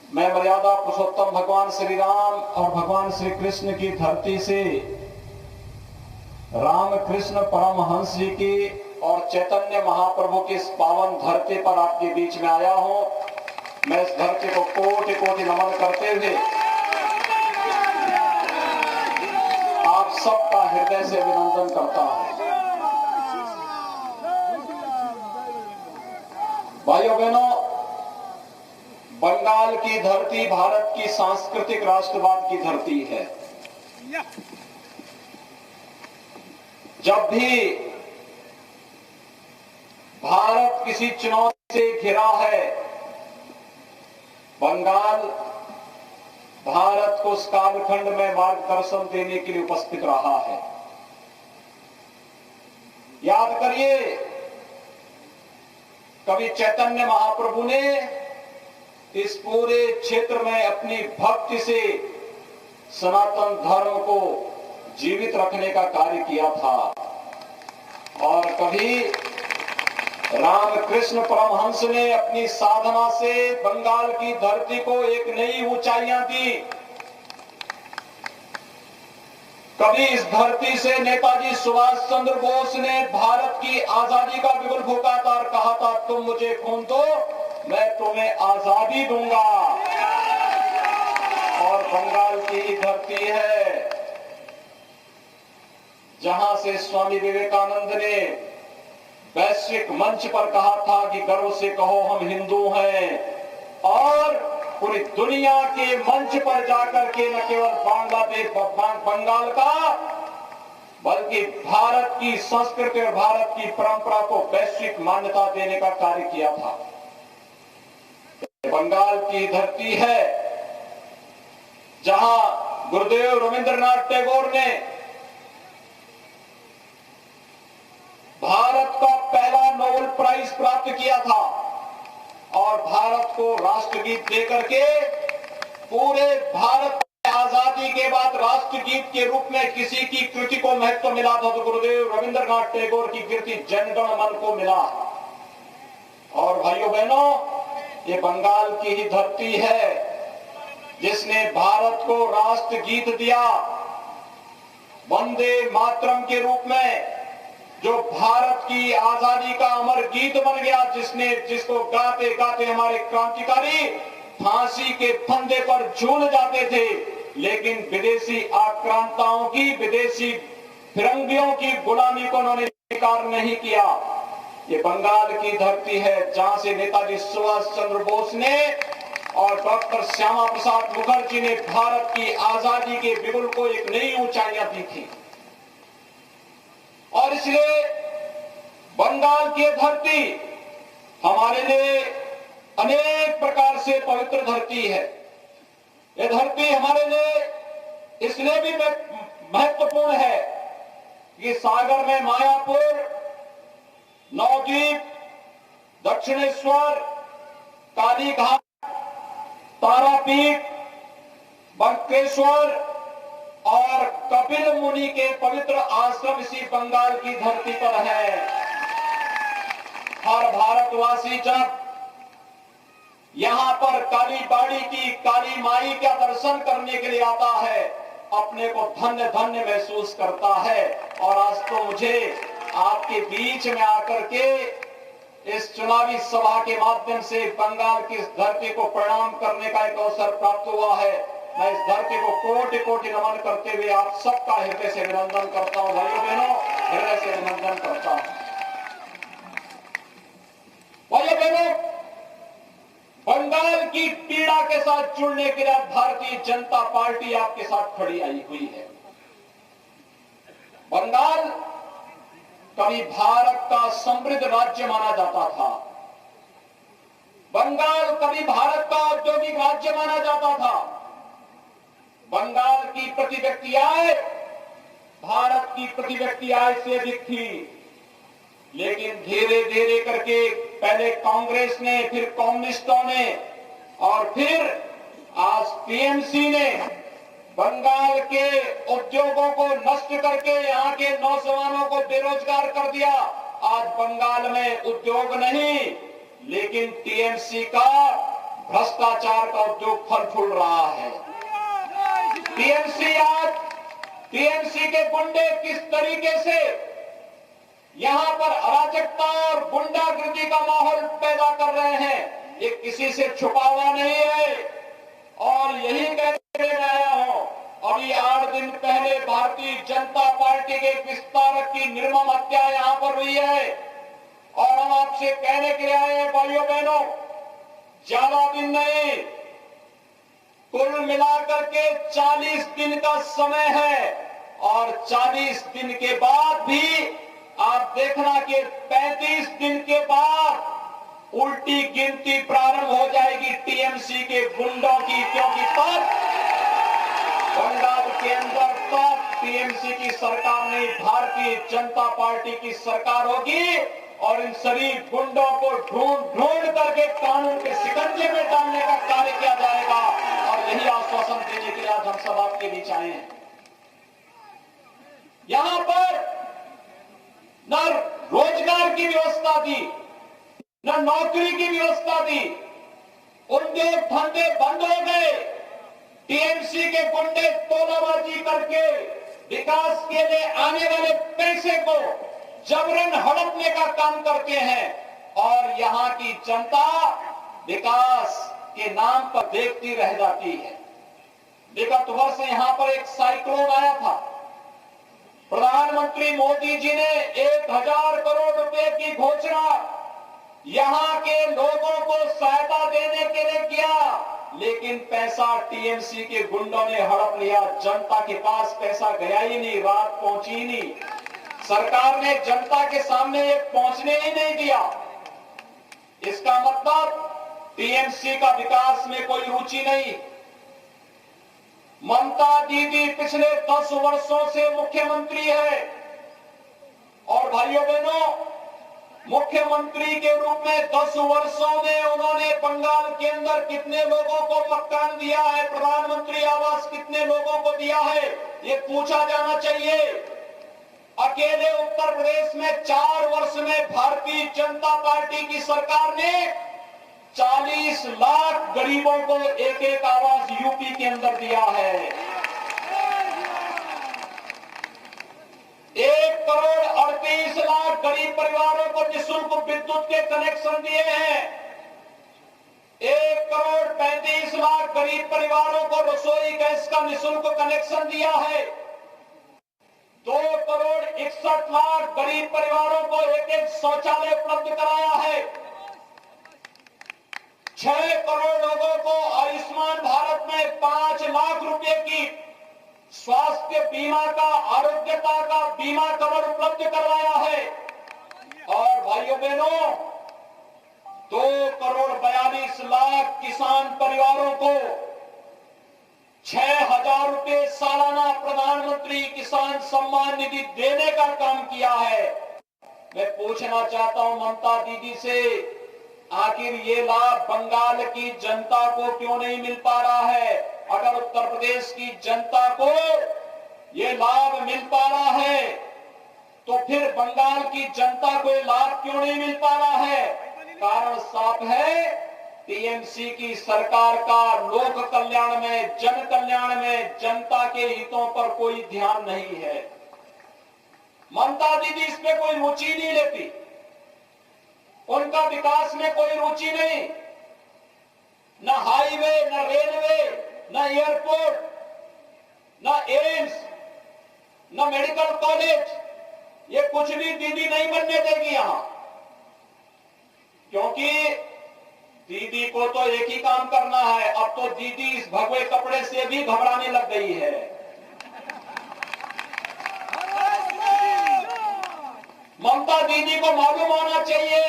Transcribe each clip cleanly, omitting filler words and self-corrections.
मैं मर्यादा पुरुषोत्तम भगवान श्री राम और भगवान श्री कृष्ण की धरती से रामकृष्ण परमहंस जी की और चैतन्य महाप्रभु की इस पावन धरती पर आपके बीच में आया हूं। मैं इस धरती को कोटि कोटि नमन करते हुए आप सबका हृदय से अभिनंदन करता हूं। भाइयों बहनों, बंगाल की धरती भारत की सांस्कृतिक राष्ट्रवाद की धरती है। जब भी भारत किसी चुनौती से घिरा है, बंगाल भारत को उस कालखंड में मार्गदर्शन देने के लिए उपस्थित रहा है। याद करिए, कभी चैतन्य महाप्रभु ने इस पूरे क्षेत्र में अपनी भक्ति से सनातन धर्म को जीवित रखने का कार्य किया था, और कभी रामकृष्ण परमहंस ने अपनी साधना से बंगाल की धरती को एक नई ऊंचाइयां दी। कभी इस धरती से नेताजी सुभाष चंद्र बोस ने भारत की आजादी का बिगुल फूंका था और कहा था, तुम मुझे खून दो, मैं तुम्हें आजादी दूंगा। और बंगाल की धरती है जहां से स्वामी विवेकानंद ने वैश्विक मंच पर कहा था कि गर्व से कहो हम हिंदू हैं, और पूरी दुनिया के मंच पर जाकर के न केवल बांग्लादेश बंगाल का बल्कि भारत की संस्कृति और भारत की परंपरा को वैश्विक मान्यता देने का कार्य किया था। बंगाल की धरती है जहां गुरुदेव रविंद्रनाथ टैगोर ने भारत का पहला नोबेल प्राइज प्राप्त किया था, और भारत को राष्ट्रगीत देकर के पूरे भारत में आजादी के बाद राष्ट्रगीत के रूप में किसी की कृति को महत्व मिला था तो गुरुदेव रविंद्रनाथ टैगोर की कृति जनगण मन को मिला। और भाइयों बहनों, ये बंगाल की ही धरती है जिसने भारत को राष्ट्रगीत दिया वंदे मातरम के रूप में, जो भारत की आजादी का अमर गीत बन गया, जिसको गाते गाते हमारे क्रांतिकारी फांसी के फंदे पर झूल जाते थे, लेकिन विदेशी आक्रांताओं की, विदेशी फिरंगियों की गुलामी को उन्होंने स्वीकार नहीं किया। ये बंगाल की धरती है जहां से नेताजी सुभाष चंद्र बोस ने और डॉक्टर श्यामा प्रसाद मुखर्जी ने भारत की आजादी के बिगुल को एक नई ऊंचाइयां दी थी। और इसलिए बंगाल की धरती हमारे लिए अनेक प्रकार से पवित्र धरती है। यह धरती हमारे लिए इसलिए भी महत्वपूर्ण है कि सागर में मायापुर, नवद्वीप, दक्षिणेश्वर, कालीघाट, तारापीठ, बंकेश्वर और कपिल मुनि के पवित्र आश्रम इसी बंगाल की धरती पर है। हर भारतवासी जब यहां पर काली बाड़ी की काली माई का दर्शन करने के लिए आता है, अपने को धन्य धन्य महसूस करता है। और आज तो मुझे आपके बीच में आकर के इस चुनावी सभा के माध्यम से बंगाल की इस धरती को प्रणाम करने का एक अवसर प्राप्त हुआ है। मैं इस धरती को कोटि कोटि नमन करते हुए आप सबका हृदय से अभिनंदन करता हूं। भाइयों बहनों, हृदय से अभिनंदन करता हूं। भाइयों बहनों, बंगाल की पीड़ा के साथ जुड़ने के लिए भारतीय जनता पार्टी आपके साथ खड़ी आई हुई है। बंगाल कभी भारत का समृद्ध राज्य माना जाता था। बंगाल कभी भारत का औद्योगिक राज्य माना जाता था। बंगाल की प्रति व्यक्ति आय भारत की प्रति व्यक्ति आय से अधिक थी, लेकिन धीरे धीरे करके पहले कांग्रेस ने, फिर कम्युनिस्टों ने और फिर आज टीएमसी ने बंगाल के उद्योगों को नष्ट करके यहां के नौजवानों को बेरोजगार कर दिया। आज बंगाल में उद्योग नहीं, लेकिन टीएमसी का भ्रष्टाचार भ्रष्टाचार का उद्योग फल फूल रहा है। टीएमसी के गुंडे किस तरीके से यहां पर अराजकता और गुंडागर्दी का माहौल पैदा कर रहे हैं, ये किसी से छुपा हुआ नहीं है। और यही कहते आया हूं, अभी 8 दिन पहले भारतीय जनता पार्टी के विस्तारक की निर्मम हत्या यहां पर हुई है। और हम आपसे कहने के लिए आए हैं भाइयों बहनों, ज्यादा दिन नहीं, कुल मिलाकर के 40 दिन का समय है। और 40 दिन के बाद भी आप देखना कि 35 दिन के बाद उल्टी गिनती प्रारंभ हो जाएगी टीएमसी के गुंडों की, क्योंकि तब बंगाल के अंदर तब टीएमसी की सरकार नहीं, भारतीय जनता पार्टी की सरकार होगी। और इन सभी गुंडों को ढूंढ करके कानून के शिकंजे में डालने का कार्य किया जाएगा। और यही आश्वासन देने के लिए आज हम सब आपके बीच आए हैं। यहां पर न रोजगार की व्यवस्था दी, न नौकरी की व्यवस्था दी, उद्योग धंधे बंद हो गए। टीएमसी के गुंडे तोलाबाजी करके विकास के लिए आने वाले पैसे को जबरन हड़पने का काम करते हैं। और यहां की जनता विकास के नाम पर देखती रह जाती है। विगत वर्ष यहां पर एक साइक्लोन आया था। प्रधानमंत्री मोदी जी ने 1000 करोड़ रुपए की घोषणा यहां के लोगों को सहायता देने के लिए किया, लेकिन पैसा टीएमसी के गुंडों ने हड़प लिया। जनता के पास पैसा गया ही नहीं, रात पहुंची ही नहीं। सरकार ने जनता के सामने ये पहुंचने ही नहीं दिया। इसका मतलब टीएमसी का विकास में कोई रुचि नहीं। ममता दीदी पिछले 10 वर्षों से मुख्यमंत्री है। और भाइयों बहनों, मुख्यमंत्री के रूप में 10 वर्षों में उन्होंने बंगाल के अंदर कितने लोगों को मकान दिया है, प्रधानमंत्री आवास कितने लोगों को दिया है, ये पूछा जाना चाहिए। अकेले उत्तर प्रदेश में 4 वर्ष में भारतीय जनता पार्टी की सरकार ने 40 लाख गरीबों को एक आवास यूपी के अंदर दिया है। 1,38,00,000 गरीब परिवारों को निःशुल्क विद्युत के कनेक्शन दिए हैं। 1,35,00,000 गरीब परिवारों को रसोई गैस का निःशुल्क कनेक्शन दिया है। 2,61,00,000 गरीब परिवारों को एक शौचालय उपलब्ध कराया है। 6 करोड़ लोगों को आयुष्मान भारत में 5 लाख रुपए की स्वास्थ्य बीमा का, आरोग्यता का बीमा कवर उपलब्ध करवाया है। और भाइयों बहनों, 2,42,00,000 किसान परिवारों को 6,000 रुपए सालाना प्रधानमंत्री किसान सम्मान निधि देने का काम किया है। मैं पूछना चाहता हूं ममता दीदी से, आखिर ये लाभ बंगाल की जनता को क्यों नहीं मिल पा रहा है? अगर उत्तर प्रदेश की जनता को ये लाभ मिल पा रहा है तो फिर बंगाल की जनता को ये लाभ क्यों नहीं मिल पा रहा है? कारण साफ है, टीएमसी की सरकार का लोक कल्याण में, जन कल्याण में, जनता के हितों पर कोई ध्यान नहीं है। ममता दीदी इस पे कोई रुचि नहीं लेती, उनका विकास में कोई रुचि नहीं। न हाईवे, न रेलवे, न एयरपोर्ट, न एम्स, न मेडिकल कॉलेज, ये कुछ भी दीदी नहीं बनने देगी यहां। क्योंकि दीदी को तो एक ही काम करना है। अब तो दीदी इस भगवे कपड़े से भी घबराने लग गई है। ममता दीदी को मालूम होना चाहिए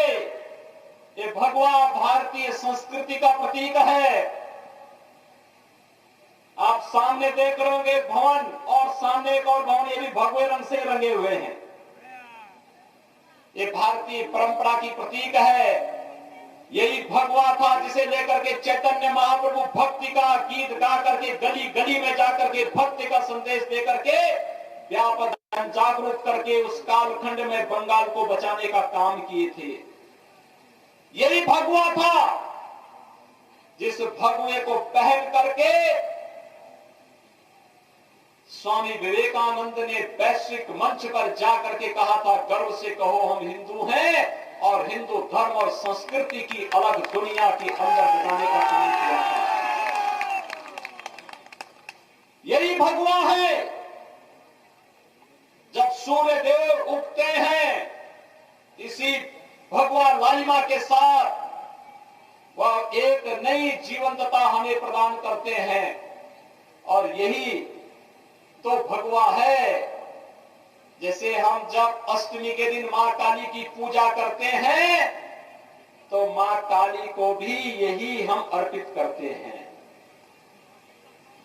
ये भगवा भारतीय संस्कृति का प्रतीक है। आप सामने देख रहे होंगे भवन, और सामने एक और भवन, ये भी भगवे रंग से रंगे हुए हैं। ये भारतीय परंपरा की प्रतीक है। यही भगवा था जिसे लेकर के चैतन्य महाप्रभु भक्ति का गीत गा करके गली गली में जाकर के भक्ति का संदेश देकर के व्यापक जागरूक करके उस कालखंड में बंगाल को बचाने का काम किए थे। यही भगवा था। जिस भगवे को पहन करके स्वामी विवेकानंद ने वैश्विक मंच पर जाकर के कहा था, गर्व से कहो हम हिंदू हैं, और हिंदू धर्म और संस्कृति की अलग दुनिया के अंदर बिताने का काम किया था। यही भगवा है। जब सूर्य देव उगते हैं, इसी भगवा लालिमा के साथ वह एक नई जीवंतता हमें प्रदान करते हैं, और यही तो भगवा है। जैसे हम जब अष्टमी के दिन मां काली की पूजा करते हैं, तो मां काली को भी यही हम अर्पित करते हैं,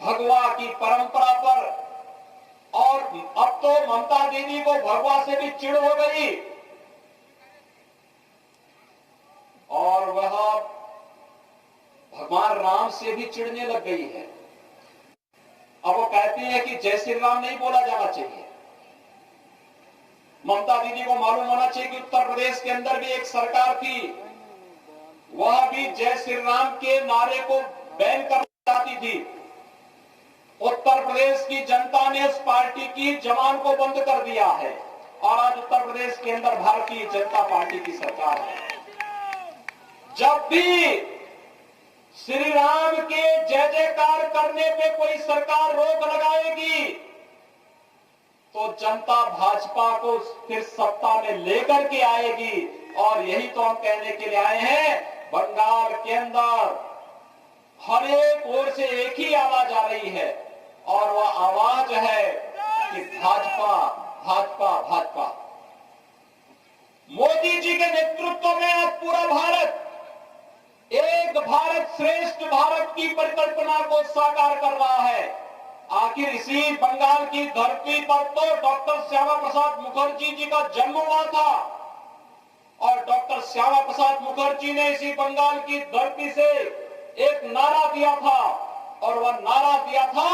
भगवा की परंपरा पर। और अब तो ममता दीदी को भगवा से भी चिढ़ हो गई, और वह भगवान राम से भी चिढ़ने लग गई है। अब वो कहते हैं कि जय श्री राम नहीं बोला जाना चाहिए। ममता दीदी को मालूम होना चाहिए कि उत्तर प्रदेश के अंदर भी एक सरकार थी, वह भी जय श्री राम के नारे को बैन करना चाहती थी। उत्तर प्रदेश की जनता ने उस पार्टी की जबान को बंद कर दिया है, और आज उत्तर प्रदेश के अंदर भारतीय जनता पार्टी की सरकार है। जब भी श्री राम के जय जयकार करने पे कोई सरकार रोक लगाएगी, तो जनता भाजपा को फिर सत्ता में लेकर के आएगी। और यही तो हम कहने के लिए आए हैं। बंगाल के अंदर हर एक ओर से एक ही आवाज आ रही है, और वह आवाज है कि भाजपा भाजपा भाजपा। मोदी जी के नेतृत्व में आज पूरा भारत एक भारत श्रेष्ठ भारत की परिकल्पना को साकार कर रहा है। आखिर इसी बंगाल की धरती पर तो डॉक्टर श्यामा प्रसाद मुखर्जी जी का जन्म हुआ था, और डॉक्टर श्यामा प्रसाद मुखर्जी ने इसी बंगाल की धरती से एक नारा दिया था, और वह नारा दिया था,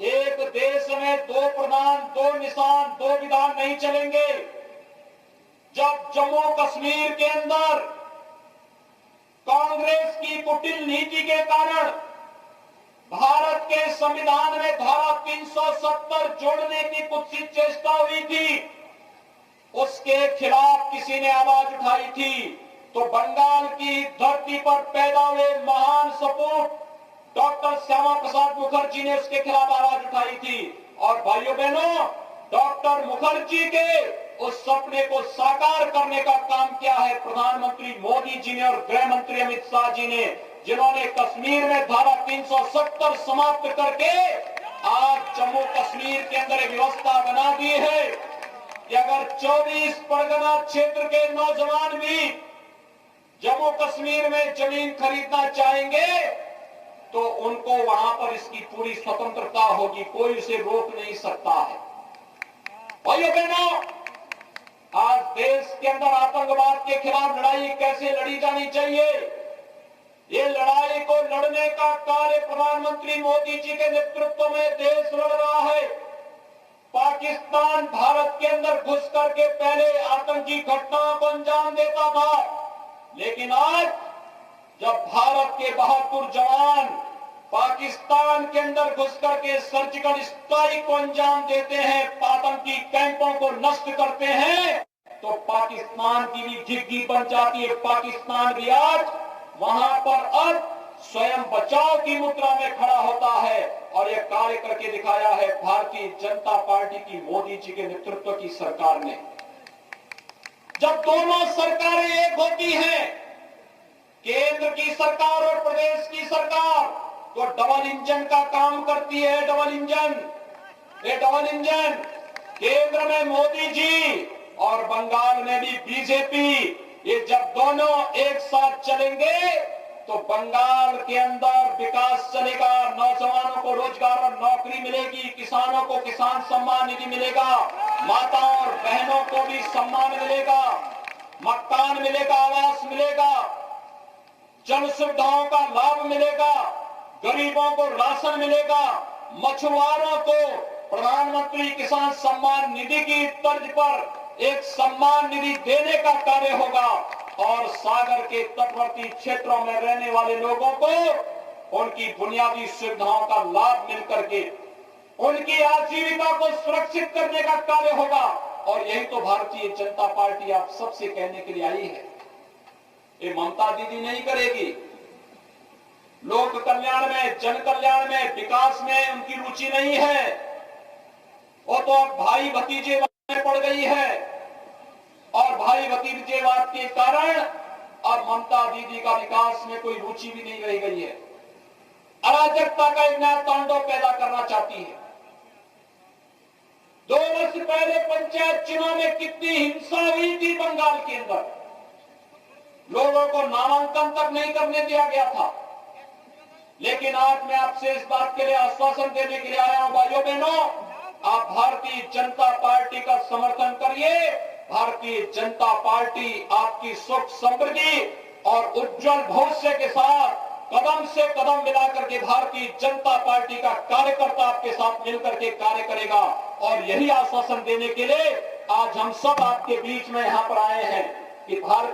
एक देश में दो प्रधान, दो निशान, दो विधान नहीं चलेंगे। जब जम्मू कश्मीर के अंदर कांग्रेस की कुटिल नीति के कारण भारत के संविधान में धारा 370 जोड़ने की कुत्सित चेष्टा हुई थी, उसके खिलाफ किसी ने आवाज उठाई थी, तो बंगाल की धरती पर पैदा हुए महान सपूत डॉक्टर श्यामा प्रसाद मुखर्जी ने उसके खिलाफ आवाज उठाई थी। और भाइयों बहनों, डॉक्टर मुखर्जी के उस सपने को साकार करने का काम किया है प्रधानमंत्री मोदी जी ने और गृह मंत्री अमित शाह जी ने, जिन्होंने कश्मीर में धारा 370 समाप्त करके आज जम्मू कश्मीर के अंदर एक व्यवस्था बना दी है कि अगर 24 परगना क्षेत्र के नौजवान भी जम्मू कश्मीर में जमीन खरीदना चाहेंगे, तो उनको वहां पर इसकी पूरी स्वतंत्रता होगी, कोई उसे रोक नहीं सकता है। भाइयों बहनों, आज देश के अंदर आतंकवाद के खिलाफ लड़ाई कैसे लड़ी जानी चाहिए, ये लड़ाई को लड़ने का कार्य प्रधानमंत्री मोदी जी के नेतृत्व में देश लड़ रहा है। पाकिस्तान भारत के अंदर घुस करके पहले आतंकी घटनाओं को अंजाम देता था, लेकिन आज जब भारत के बहादुर जवान पाकिस्तान के अंदर घुस करके सर्जिकल स्ट्राइक को अंजाम देते हैं, आतंकी कैंपों को नष्ट करते हैं, तो पाकिस्तान की भी झिग्गी बन जाती है। पाकिस्तान भी आज वहां पर अब स्वयं बचाव की मुद्रा में खड़ा होता है, और यह कार्य करके दिखाया है भारतीय जनता पार्टी की मोदी जी के नेतृत्व की सरकार ने। जब दोनों सरकारें एक होती हैं, केंद्र की सरकार और प्रदेश की सरकार, तो डबल इंजन का काम करती है। डबल इंजन, ये डबल इंजन, केंद्र में मोदी जी और बंगाल में भी बीजेपी, ये जब दोनों एक साथ चलेंगे तो बंगाल के अंदर विकास चलेगा, नौजवानों को रोजगार और नौकरी मिलेगी, किसानों को किसान सम्मान निधि मिलेगा, माताओं और बहनों को भी सम्मान मिलेगा, मकान मिलेगा, आवास मिलेगा, जन सुविधाओं का लाभ मिलेगा, गरीबों को राशन मिलेगा, मछुआरों को प्रधानमंत्री किसान सम्मान निधि की तर्ज पर एक सम्मान निधि देने का कार्य होगा। और सागर के तटवर्ती क्षेत्रों में रहने वाले लोगों को उनकी बुनियादी सुविधाओं का लाभ मिल करके उनकी आजीविका को सुरक्षित करने का कार्य होगा। और यही तो भारतीय जनता पार्टी आप सबसे कहने के लिए आई है। ये ममता दीदी नहीं करेगी। लोक कल्याण में, जन कल्याण में, विकास में उनकी रुचि नहीं है। वो तो अब भाई भतीजेवाद में पड़ गई है और भाई भतीजेवाद के कारण अब ममता दीदी का विकास में कोई रुचि भी नहीं रह गई है। अराजकता का एक नया तांडव पैदा करना चाहती है। 2 वर्ष पहले पंचायत चुनाव में कितनी हिंसा हुई थी बंगाल के अंदर। लोगों को नामांकन तक नहीं करने दिया गया था। लेकिन आज मैं आपसे इस बात के लिए आश्वासन देने के लिए आया हूं, भाइयों बहनों, आप भारतीय जनता पार्टी का समर्थन करिए। भारतीय जनता पार्टी आपकी सुख समृद्धि और उज्जवल भविष्य के साथ कदम से कदम मिलाकर के भारतीय जनता पार्टी का कार्यकर्ता आपके साथ मिलकर के कार्य करेगा। और यही आश्वासन देने के लिए आज हम सब आपके बीच में यहां पर आए हैं कि भारत